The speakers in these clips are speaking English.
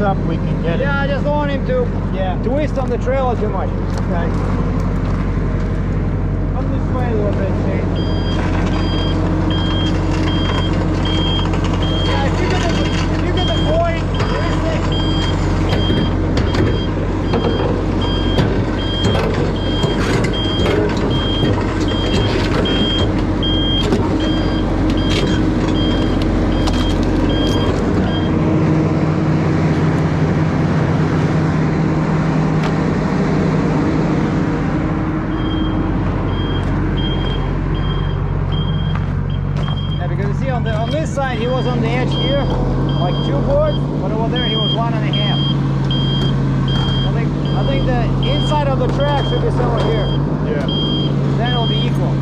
backs up, we can get it. Yeah, I just don't want him to twist on the trailer too much. Okay. Come this way a little bit, Shane. Yeah, if you get the point, on this side he was on the edge here, like 2 boards, but over there he was 1.5. I think the inside of the track should be somewhere here. Yeah. Then it'll be equal.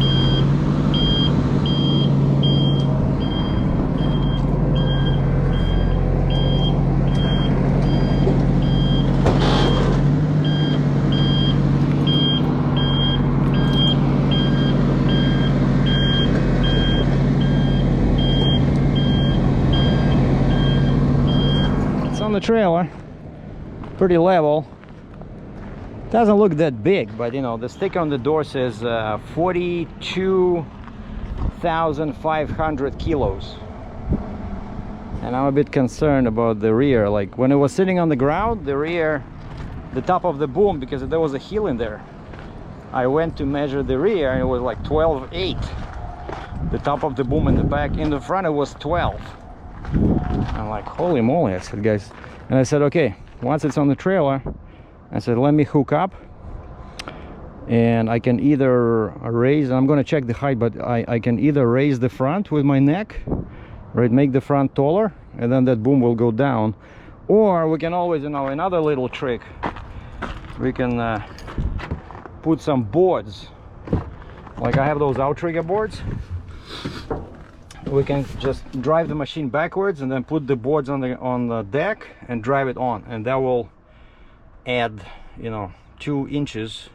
On the trailer, pretty level. Doesn't look that big, but you know, the sticker on the door says 42,500 kilos, and I'm a bit concerned about the rear. Like when it was sitting on the ground, the rear, the top of the boom, because there was a heel in there, I went to measure the rear and it was like 12.8. The top of the boom in the back. In the front it was 12. I'm like, holy moly, I said, guys. And I said, okay, once it's on the trailer, I said, let me hook up and I can either raise, I'm going to check the height, but I can either raise the front with my neck, right, make the front taller, and then that boom will go down. Or we can always, you know, another little trick, we can put some boards, like I have those outrigger boards. We can just drive the machine backwards and then put the boards on the deck and drive it on, and that will add, you know, 2 inches.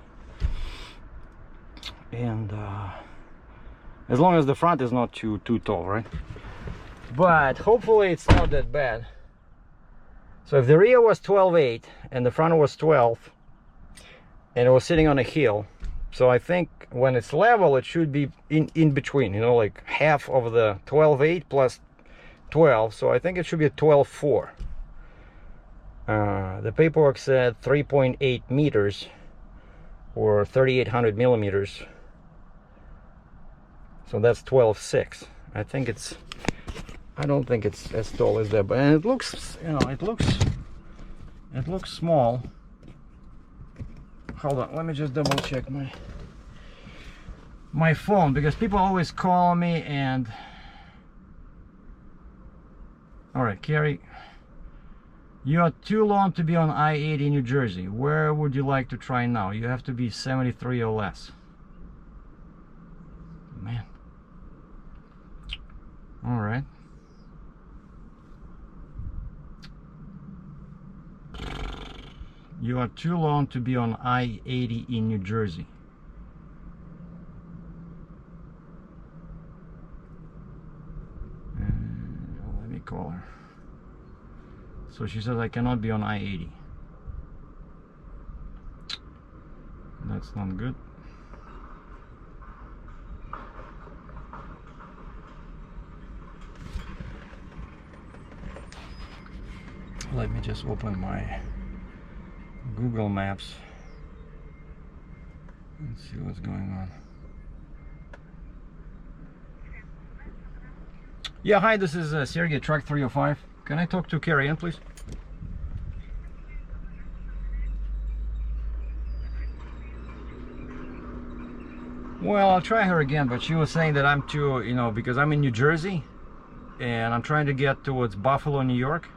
And as long as the front is not too tall, right? But hopefully it's not that bad. So if the rear was 12.8 and the front was 12 and it was sitting on a hill, so I think when it's level, it should be in between, you know, like half of the 12.8 plus 12. So I think it should be a 12.4. The paperwork said 3.8 meters or 3,800 millimeters. So that's 12.6. I think it's, I don't think it's as tall as that, but and it looks, you know, it looks small. Hold on, let me just double check my phone, because people always call me and... All right, Carrie, you are too long to be on I-80 in New Jersey. Where would you like to try now? You have to be 73 or less. Man. All right. You are too long to be on I-80 in New Jersey. Let me call her. So she says I cannot be on I-80. That's not good. Let me just open my Google Maps and see what's going on. Yeah, hi, this is Sergei, truck 305. Can I talk to Carrie Ann, please? Well, I'll try her again, but she was saying that I'm too, you know, because I'm in New Jersey and I'm trying to get towards Buffalo, New York,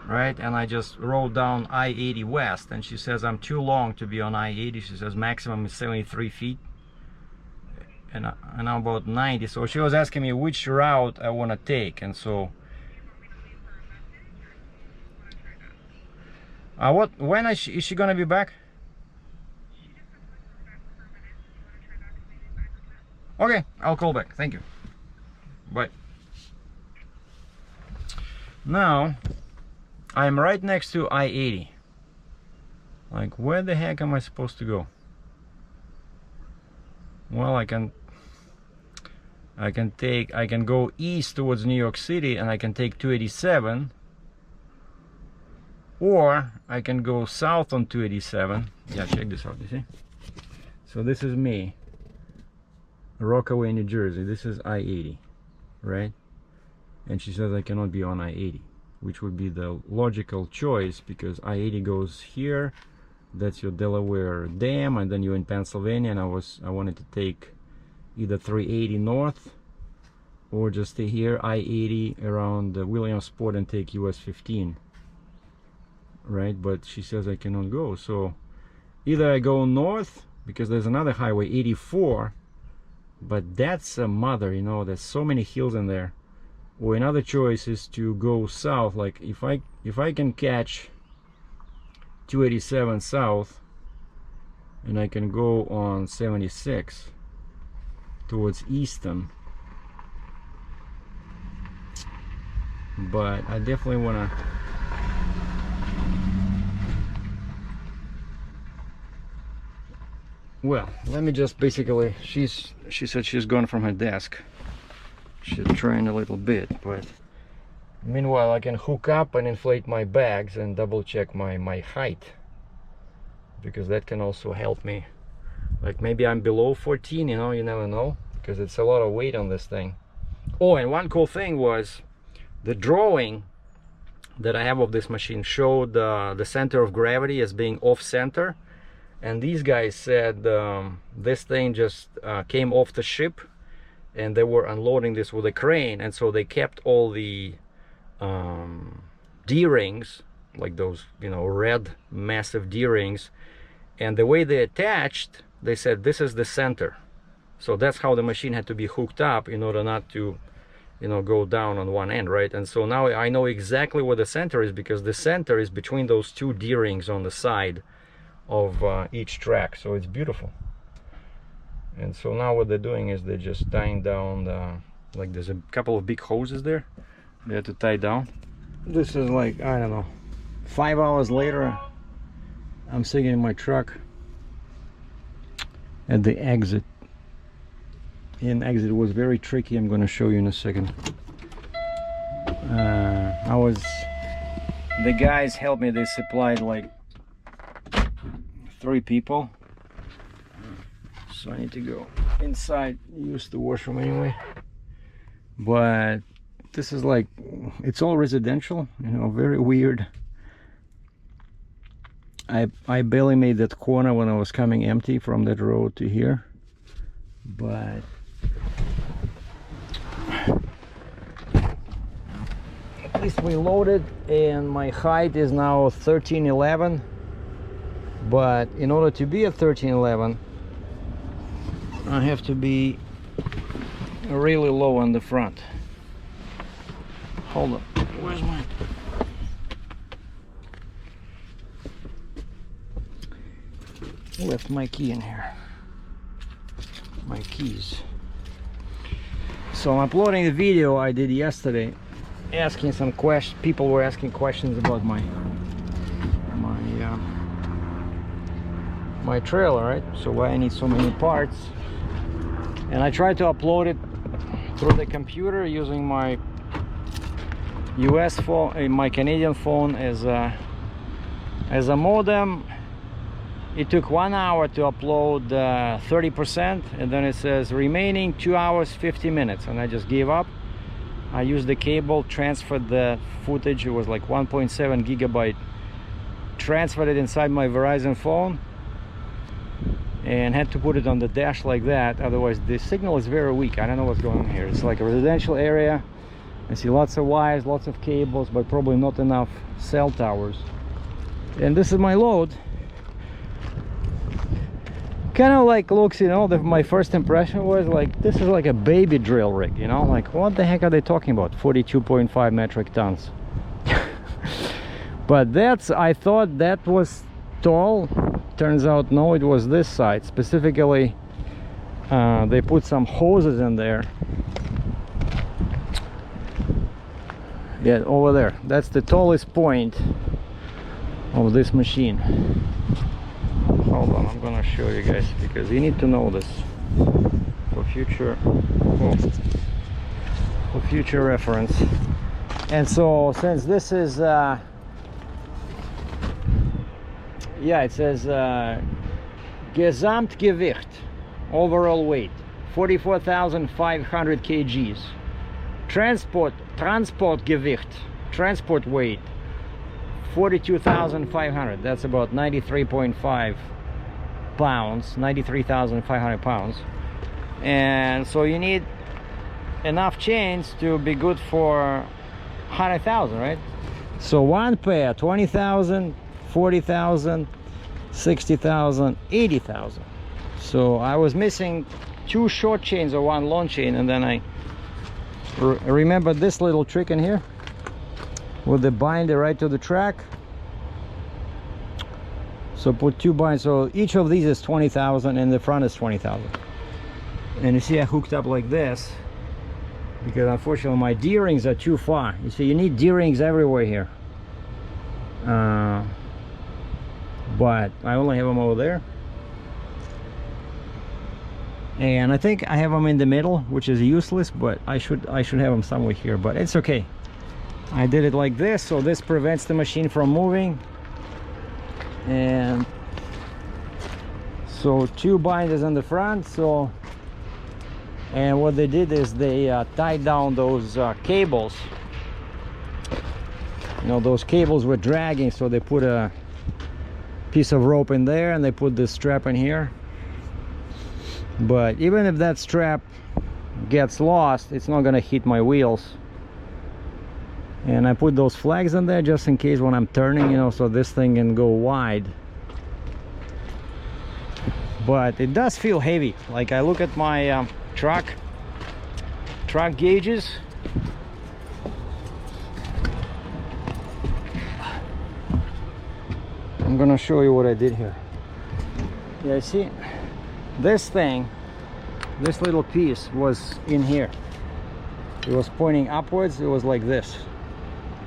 right? And I just rode down I-80 west, and she says I'm too long to be on I-80. She says maximum is 73 feet. And I'm about 90, so she was asking me which route I want to take, and so when is she gonna be back? Okay, I'll call back. Thank you. Bye. Now I'm right next to I-80. Like, where the heck am I supposed to go? Well, I can go east towards New York City and I can take 287, or I can go south on 287. Yeah, check this out, you see? So this is me, Rockaway, New Jersey. This is I-80, right? And she says I cannot be on I-80, which would be the logical choice, because I-80 goes here. That's your Delaware Dam, and then you're in Pennsylvania, and I wanted to take either 380 north or just stay here, I-80 around Williamsport and take US 15, right? But she says I cannot go. So either I go north, because there's another highway, 84, but that's a mother, you know, there's so many hills in there. Or another choice is to go south. Like if I can catch 287 south, and I can go on 76 towards Easton, but I definitely want to well, let me just basically, she said she's gone from her desk. She's trying a little bit, but meanwhile I can hook up and inflate my bags and double check my height, because that can also help me. Like maybe I'm below 14, you know, you never know, because it's a lot of weight on this thing. Oh, and one cool thing was the drawing that I have of this machine showed the center of gravity as being off center, and these guys said this thing just came off the ship and they were unloading this with a crane, and so they kept all the D-rings, like those, you know, red massive D-rings, and the way they attached, they said this is the center. So that's how the machine had to be hooked up in order not to, you know, go down on one end, right? And so now I know exactly where the center is, because the center is between those two D-rings on the side of each track. So it's beautiful. And so now what they're doing is they're just tying down the, like there's a couple of big hoses there they have to tie down. This is like, I don't know, 5 hours later, I'm sitting in my truck at the exit. And exit was very tricky. I'm going to show you in a second. The guys helped me. They supplied like 3 people. So I need to go inside, use the washroom anyway. But this is like, it's all residential, you know, very weird. I barely made that corner when I was coming empty from that road to here. But at least we loaded, and my height is now 1311. But in order to be at 1311, I have to be really low on the front. Hold on, where's mine? Left my key in here. My keys. So I'm uploading the video I did yesterday, asking some questions. People were asking questions about my trailer, right? So why I need so many parts. And I tried to upload it through the computer using my US phone, my Canadian phone as a modem. It took 1 hour to upload 30%, and then it says remaining 2 hours 50 minutes, and I just gave up. I used the cable, transferred the footage. It was like 1.7 gigabyte. Transferred it inside my Verizon phone and had to put it on the dash like that. Otherwise the signal is very weak. I don't know what's going on here. It's like a residential area. I see lots of wires, lots of cables, but probably not enough cell towers. And this is my load. Kind of like looks, you know, my first impression was like, this is like a baby drill rig, you know, like what the heck are they talking about? 42.5 metric tons. But that's, I thought that was tall. Turns out no, it was this side specifically. They put some hoses in there, Yeah, over there. That's the tallest point of this machine. Hold on, I'm gonna show you guys because you need to know this for future, for future reference. And so since this is yeah, it says Gesamtgewicht, overall weight 44,500 kgs. Transportgewicht, transport weight 42,500. That's about 93.5 pounds, 93,500 pounds. And so you need enough chains to be good for 100,000, right? So one pair 20,000, 40,000, 60,000, 80,000. So I was missing 2 short chains or 1 long chain, and then I remember this little trick in here with the binder right to the track. So put 2 binders, so each of these is 20,000 and the front is 20,000. And you see I hooked up like this because unfortunately my D-rings are too far. You see, you need D-rings everywhere here, but I only have them over there. And I think I have them in the middle, which is useless, but I should have them somewhere here, but it's okay. I did it like this, so this prevents the machine from moving. And so 2 binders on the front. So, and what they did is they tied down those cables. You know, those cables were dragging, so they put a piece of rope in there and they put this strap in here. But even if that strap gets lost, it's not gonna hit my wheels. And I put those flags in there just in case when I'm turning, you know, so this thing can go wide. But it does feel heavy. Like I look at my truck gauges. I'm gonna show you what I did here. Yeah, see, this thing, this little piece was in here. It was pointing upwards. It was like this.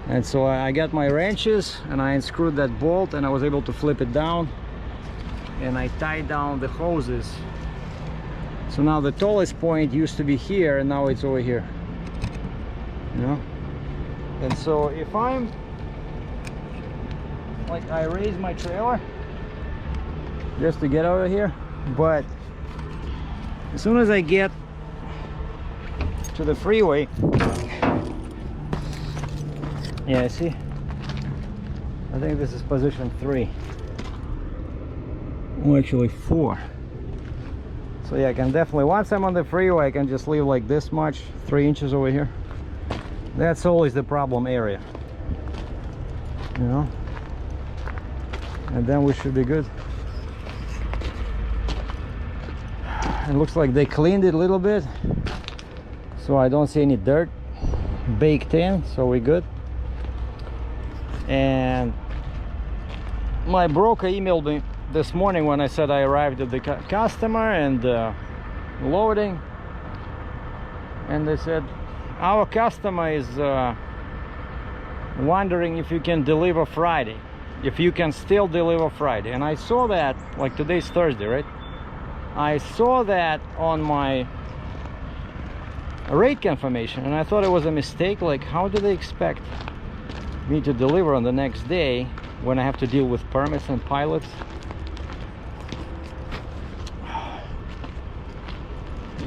And so I got my wrenches and I unscrewed that bolt and I was able to flip it down, and I tied down the hoses. So now the tallest point used to be here and now it's over here, you know. And so if I'm like, I raise my trailer just to get over here, but as soon as I get to the freeway, yeah, see, I think this is position 3. Oh, actually 4. So yeah, I can definitely, once I'm on the freeway, I can just leave like this much, 3 inches over here. That's always the problem area, you know. And then we should be good. It looks like they cleaned it a little bit, so I don't see any dirt baked in, so we're good. And my broker emailed me this morning when I said I arrived at the customer and loading, and they said our customer is wondering if you can deliver Friday, if you can still deliver Friday. And I saw that, like today's Thursday, right? I saw that on my rate confirmation and I thought it was a mistake. Like, how do they expect me to deliver on the next day when I have to deal with permits and pilots?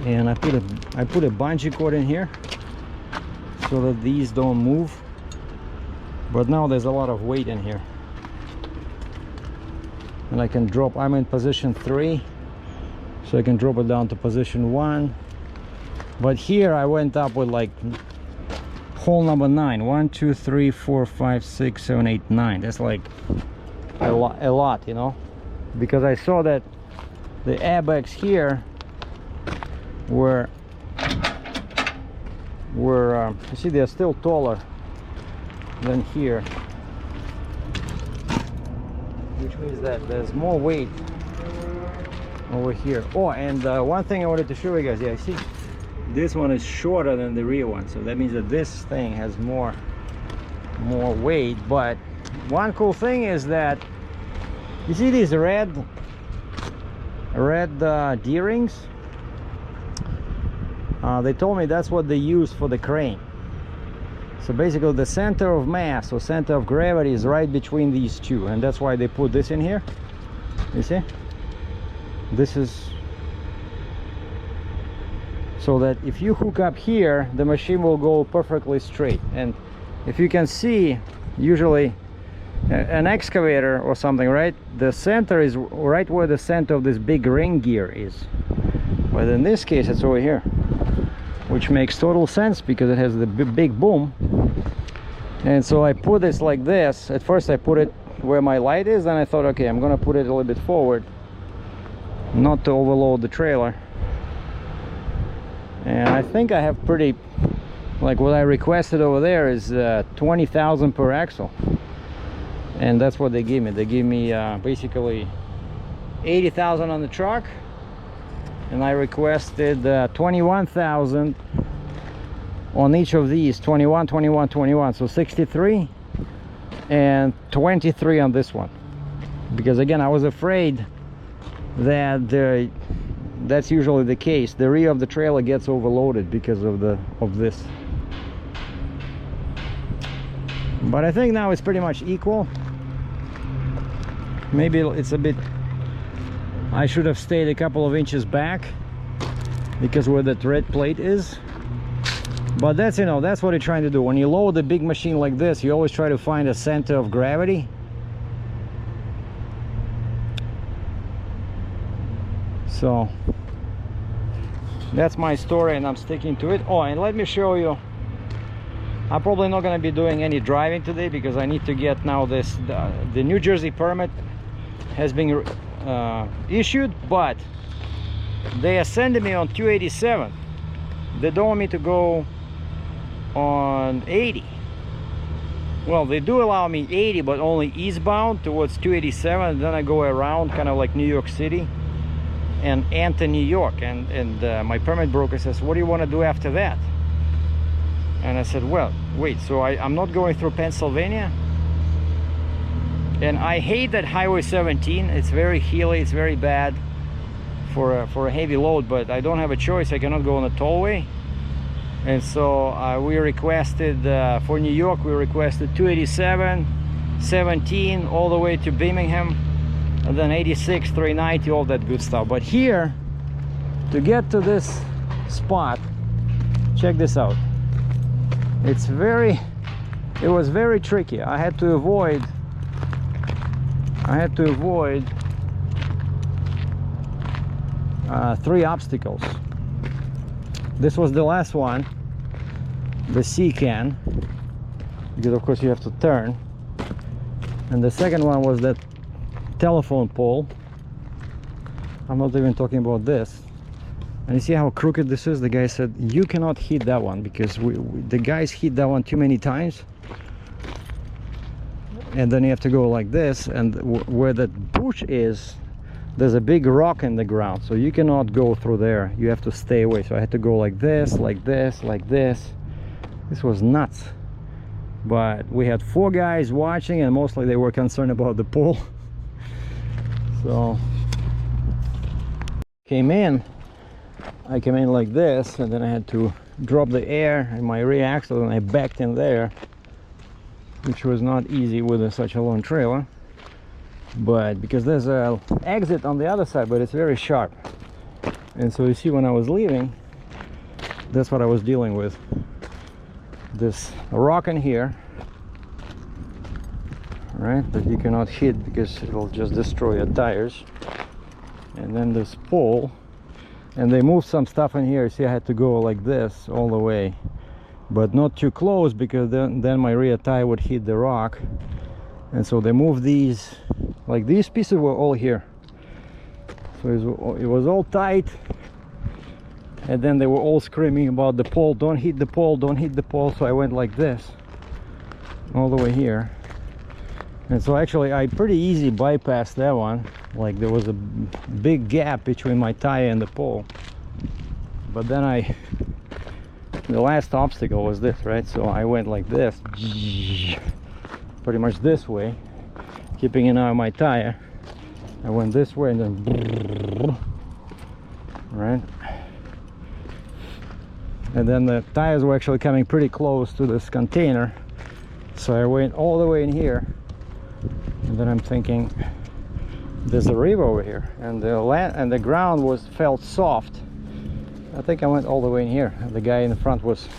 And I put a bungee cord in here so that these don't move, but now there's a lot of weight in here and I can drop. I'm in position 3, so I can drop it down to position 1. But here I went up with like hole number 9. 1, 2, 3, 4, 5, 6, 7, 8, 9. That's like a lot, you know, because I saw that the airbags here were you see, they're still taller than here, which means that there's more weight over here. Oh, and one thing I wanted to show you guys, yeah, see, this one is shorter than the rear one, so that means that this thing has more more weight. But one cool thing is that you see these red D-rings. They told me that's what they use for the crane. So basically the center of mass or center of gravity is right between these two, and that's why they put this in here. You see, this is so that if you hook up here, the machine will go perfectly straight. And if you can see, usually an excavator or something, right, the center is right where the center of this big ring gear is, but in this case it's over here, which makes total sense because it has the big boom. And so I put this like this. At first I put it where my light is, then I thought, okay, I'm gonna put it a little bit forward, not to overload the trailer. And I think I have pretty, like what I requested over there is 20,000 per axle, and that's what they give me. They give me basically 80,000 on the truck, and I requested 21,000 on each of these. 21, 21, 21, so 63, and 23 on this one, because again I was afraid that that's usually the case. The rear of the trailer gets overloaded because of this. But I think now it's pretty much equal. Maybe it's a bit, I should have stayed a couple of inches back because where that red plate is. But that's, you know, that's what you're trying to do. When you load a big machine like this, you always try to find a center of gravity. So that's my story, and I'm sticking to it. Oh, and let me show you, I'm probably not going to be doing any driving today because I need to get now this, the New Jersey permit has been issued, but they are sending me on 287. They don't want me to go on 80. Well, they do allow me 80, but only eastbound towards 287, and then I go around kind of like New York City and enter New York. And my permit broker says, what do you want to do after that? And I said, well, wait, so I'm not going through Pennsylvania? And I hate that Highway 17. It's very hilly, it's very bad for a heavy load, but I don't have a choice. I cannot go on the tollway. And so we requested, for New York, we requested 287, 17, all the way to Birmingham, and then 86, 390, all that good stuff. But here, to get to this spot, check this out. It was very tricky. I had to avoid three obstacles. This was the last one, the C-can, because of course you have to turn. And the second one was that telephone pole. I'm not even talking about this. And you see how crooked this is? The guy said you cannot hit that one because the guys hit that one too many times. And then you have to go like this, and where that bush is, there's a big rock in the ground, so you cannot go through there. You have to stay away. So I had to go like this, like this, like this. This was nuts. But we had 4 guys watching, and mostly they were concerned about the pole. So I came in like this, and then I had to drop the air in my rear axle, and I backed in there, which was not easy with such a long trailer. But because there's an exit on the other side, but it's very sharp, and so you see when I was leaving, that's what I was dealing with. This rock in here, right, that you cannot hit because it will just destroy your tires, and then this pole, and they moved some stuff in here. See, I had to go like this all the way, but not too close because then my rear tire would hit the rock. And so they moved these, like these pieces were all here, so it was all tight. And then they were all screaming about the pole, don't hit the pole, don't hit the pole. So I went like this all the way here, and so actually I pretty easy bypassed that one. Like there was a big gap between my tire and the pole, but then I the last obstacle was this, right? So I went like this, pretty much this way, keeping an eye on my tire. I went this way and then, right? And then the tires were actually coming pretty close to this container, so I went all the way in here. And then I'm thinking, there's a river over here, and the land and the ground felt soft. I think I went all the way in here. And the guy in the front was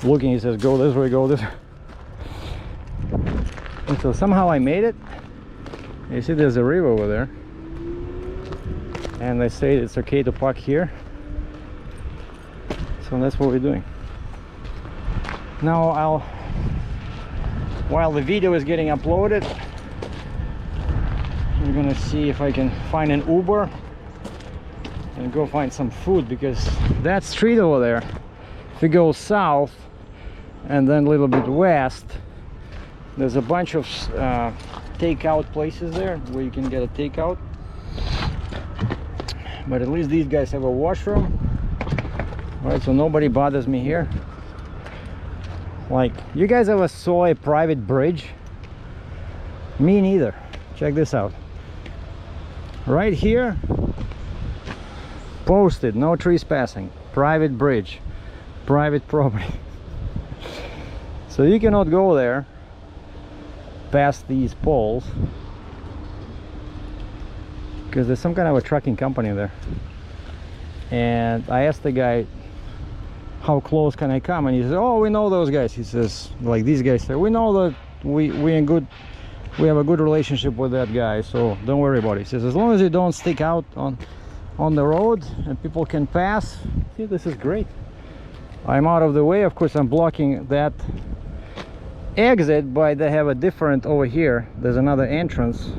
looking. He says, "Go this way, go this way." And so somehow I made it. You see, there's a river over there, and they say it's okay to park here. So that's what we're doing. Now while the video is getting uploaded, I'm gonna see if I can find an Uber and go find some food, because that street over there, if you go south and then a little bit west, there's a bunch of takeout places there where you can get a takeout. But at least these guys have a washroom. All right, so nobody bothers me here. Like, you guys ever saw a private bridge? Me neither. Check this out. Right here, posted, no trees passing, private bridge, private property. So you cannot go there past these poles, because there's some kind of a trucking company there. And I asked the guy, how close can I come? And he says, "Oh, we know those guys." He says, like, these guys say, "We know that we have a good relationship with that guy, so don't worry about it." He says, "As long as you don't stick out on the road and people can pass." See, this is great. I'm out of the way. Of course, I'm blocking that exit, but they have a different over here. There's another entrance,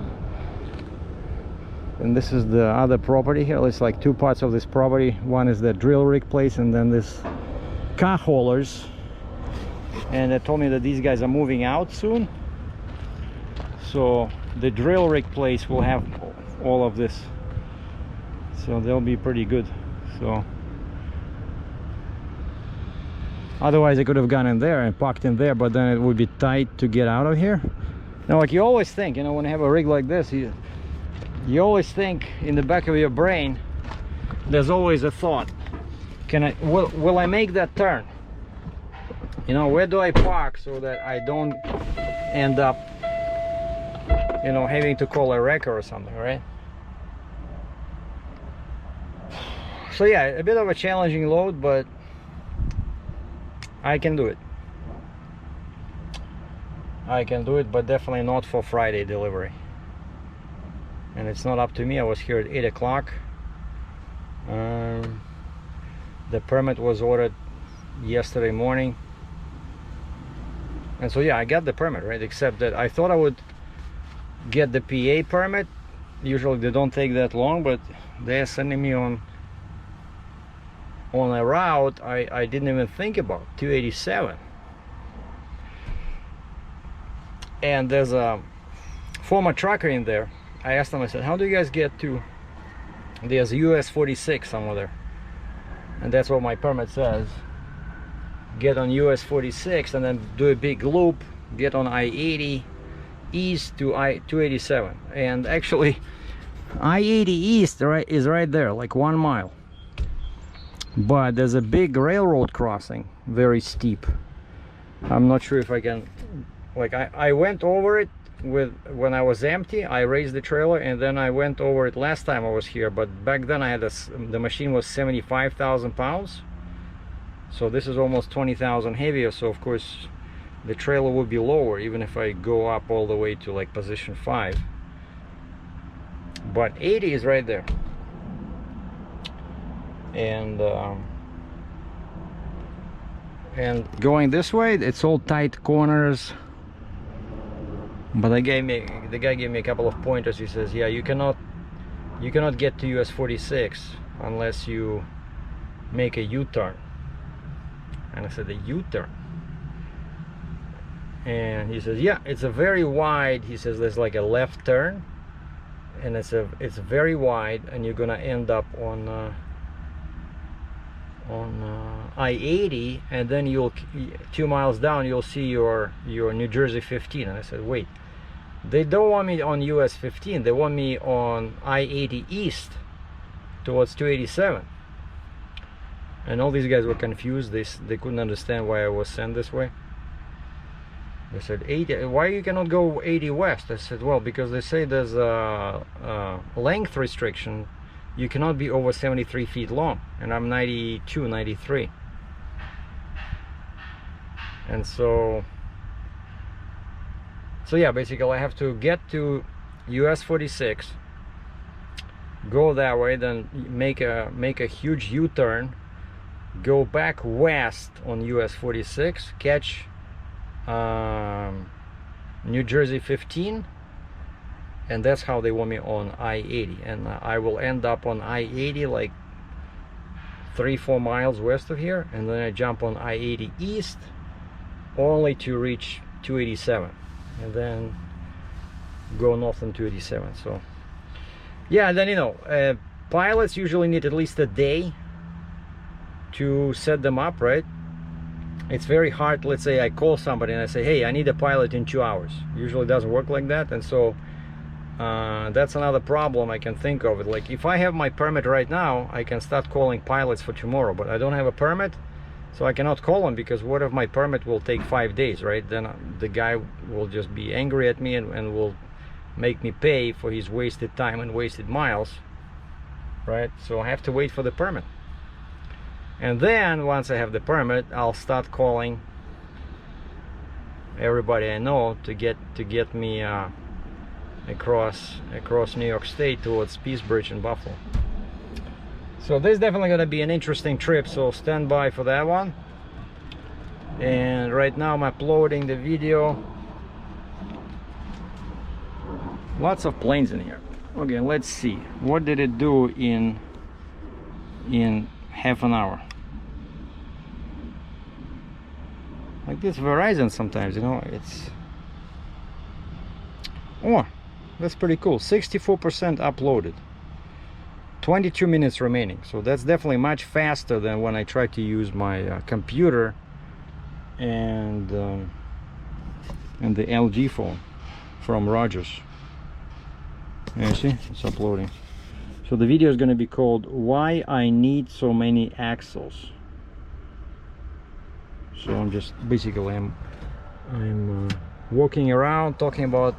and this is the other property here. It's like two parts of this property. One is the drill rig place, and then this car haulers. And they told me that these guys are moving out soon, so the drill rig place will have all of this, so they'll be pretty good. So otherwise I could have gone in there and parked in there, but then it would be tight to get out of here. Now, like, you always think, you know, when you have a rig like this, you always think in the back of your brain, there's always a thought, will I make that turn? You know, where do I park so that I don't end up, you know, having to call a wrecker or something, right? So yeah, a bit of a challenging load, but I can do it. I can do it, but definitely not for Friday delivery. And it's not up to me. I was here at 8 o'clock. The permit was ordered yesterday morning, and so yeah, I got the permit, right? Except that I thought I would get the PA permit. Usually they don't take that long, but they're sending me on a route I didn't even think about, 287. And there's a former trucker in there. I asked him, I said, "How do you guys get to," there's US 46 somewhere there, and that's what my permit says, get on US 46 and then do a big loop, get on I-80 east to I-287. And actually I-80 east is right there, like 1 mile, but there's a big railroad crossing, very steep. I'm not sure if I can, like, I went over it when I was empty. I raised the trailer, and then I went over it last time I was here, but back then I had the machine was 75,000 pounds, so this is almost 20,000 heavier, so of course the trailer would be lower even if I go up all the way to like position 5. But 80 is right there. And going this way, it's all tight corners. But the guy gave me a couple of pointers. He says, yeah, you cannot get to US 46 unless you make a U-turn. And I said, a U-turn? And he says, yeah, it's a very wide, he says, there's like a left turn, and it's very wide, and you're gonna end up on I-80, and then you'll 2 miles down you'll see your New Jersey 15. And I said, wait, they don't want me on US 15, they want me on I-80 east towards 287. And all these guys were confused. They couldn't understand why I was sent this way. They said, 80, why you cannot go 80 west? I said, well, because they say there's a length restriction. You cannot be over 73 feet long, and I'm 92, 93. And so yeah, basically I have to get to US 46, go that way, then make a huge U-turn, go back west on US 46, catch New Jersey 15, and that's how they want me on I-80. And I will end up on I-80 like 3-4 miles west of here, and then I jump on I-80 east only to reach 287, and then go north on 287. So yeah, and then, you know, pilots usually need at least a day to set them up, right? It's very hard. Let's say I call somebody and I say, hey, I need a pilot in 2 hours. Usually doesn't work like that. And so that's another problem I can think of. Like, if I have my permit right now, I can start calling pilots for tomorrow, but I don't have a permit, so I cannot call them, because what if my permit will take 5 days, right? Then the guy will just be angry at me and will make me pay for his wasted time and wasted miles, right? So I have to wait for the permit. And then once I have the permit, I'll start calling everybody I know to get me across New York State towards Peace Bridge in Buffalo. So this is definitely going to be an interesting trip, so stand by for that one. And right now I'm uploading the video. Lots of planes in here. Okay, let's see, what did it do in half an hour? Like this Verizon sometimes, you know, it's, oh, that's pretty cool. 64% uploaded, 22 minutes remaining. So that's definitely much faster than when I tried to use my computer and the LG phone from Rogers. You see, it's uploading. So the video is going to be called "Why I Need So Many Axles." So I'm just basically I'm walking around talking about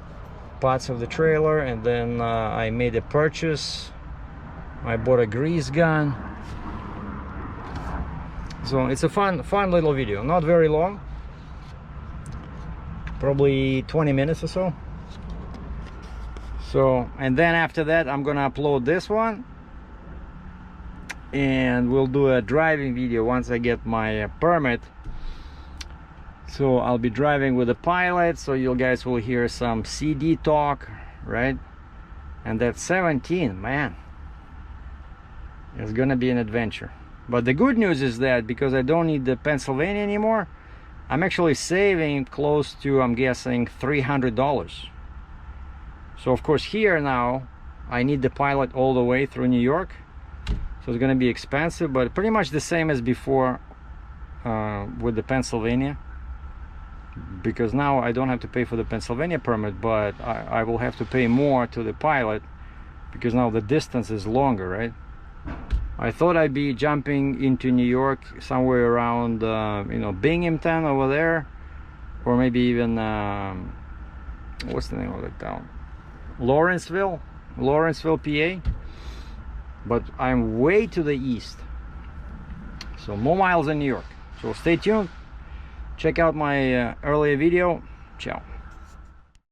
parts of the trailer, and then I made a purchase. I bought a grease gun. So it's a fun little video, not very long, probably 20 minutes or so. So, and then after that I'm gonna upload this one, and we'll do a driving video once I get my permit. So I'll be driving with a pilot, so you guys will hear some CD talk, right? And that 17, man, it's gonna be an adventure. But the good news is that because I don't need the Pennsylvania anymore, I'm actually saving close to, I'm guessing, $300. So of course here now I need the pilot all the way through New York, so it's gonna be expensive, but pretty much the same as before with the Pennsylvania, because now I don't have to pay for the Pennsylvania permit, but I will have to pay more to the pilot because now the distance is longer, right? I thought I'd be jumping into New York somewhere around you know, Binghamton over there, or maybe even what's the name of the town, Lawrenceville, PA, but I'm way to the east, so more miles in New York. So stay tuned, check out my earlier video. Ciao.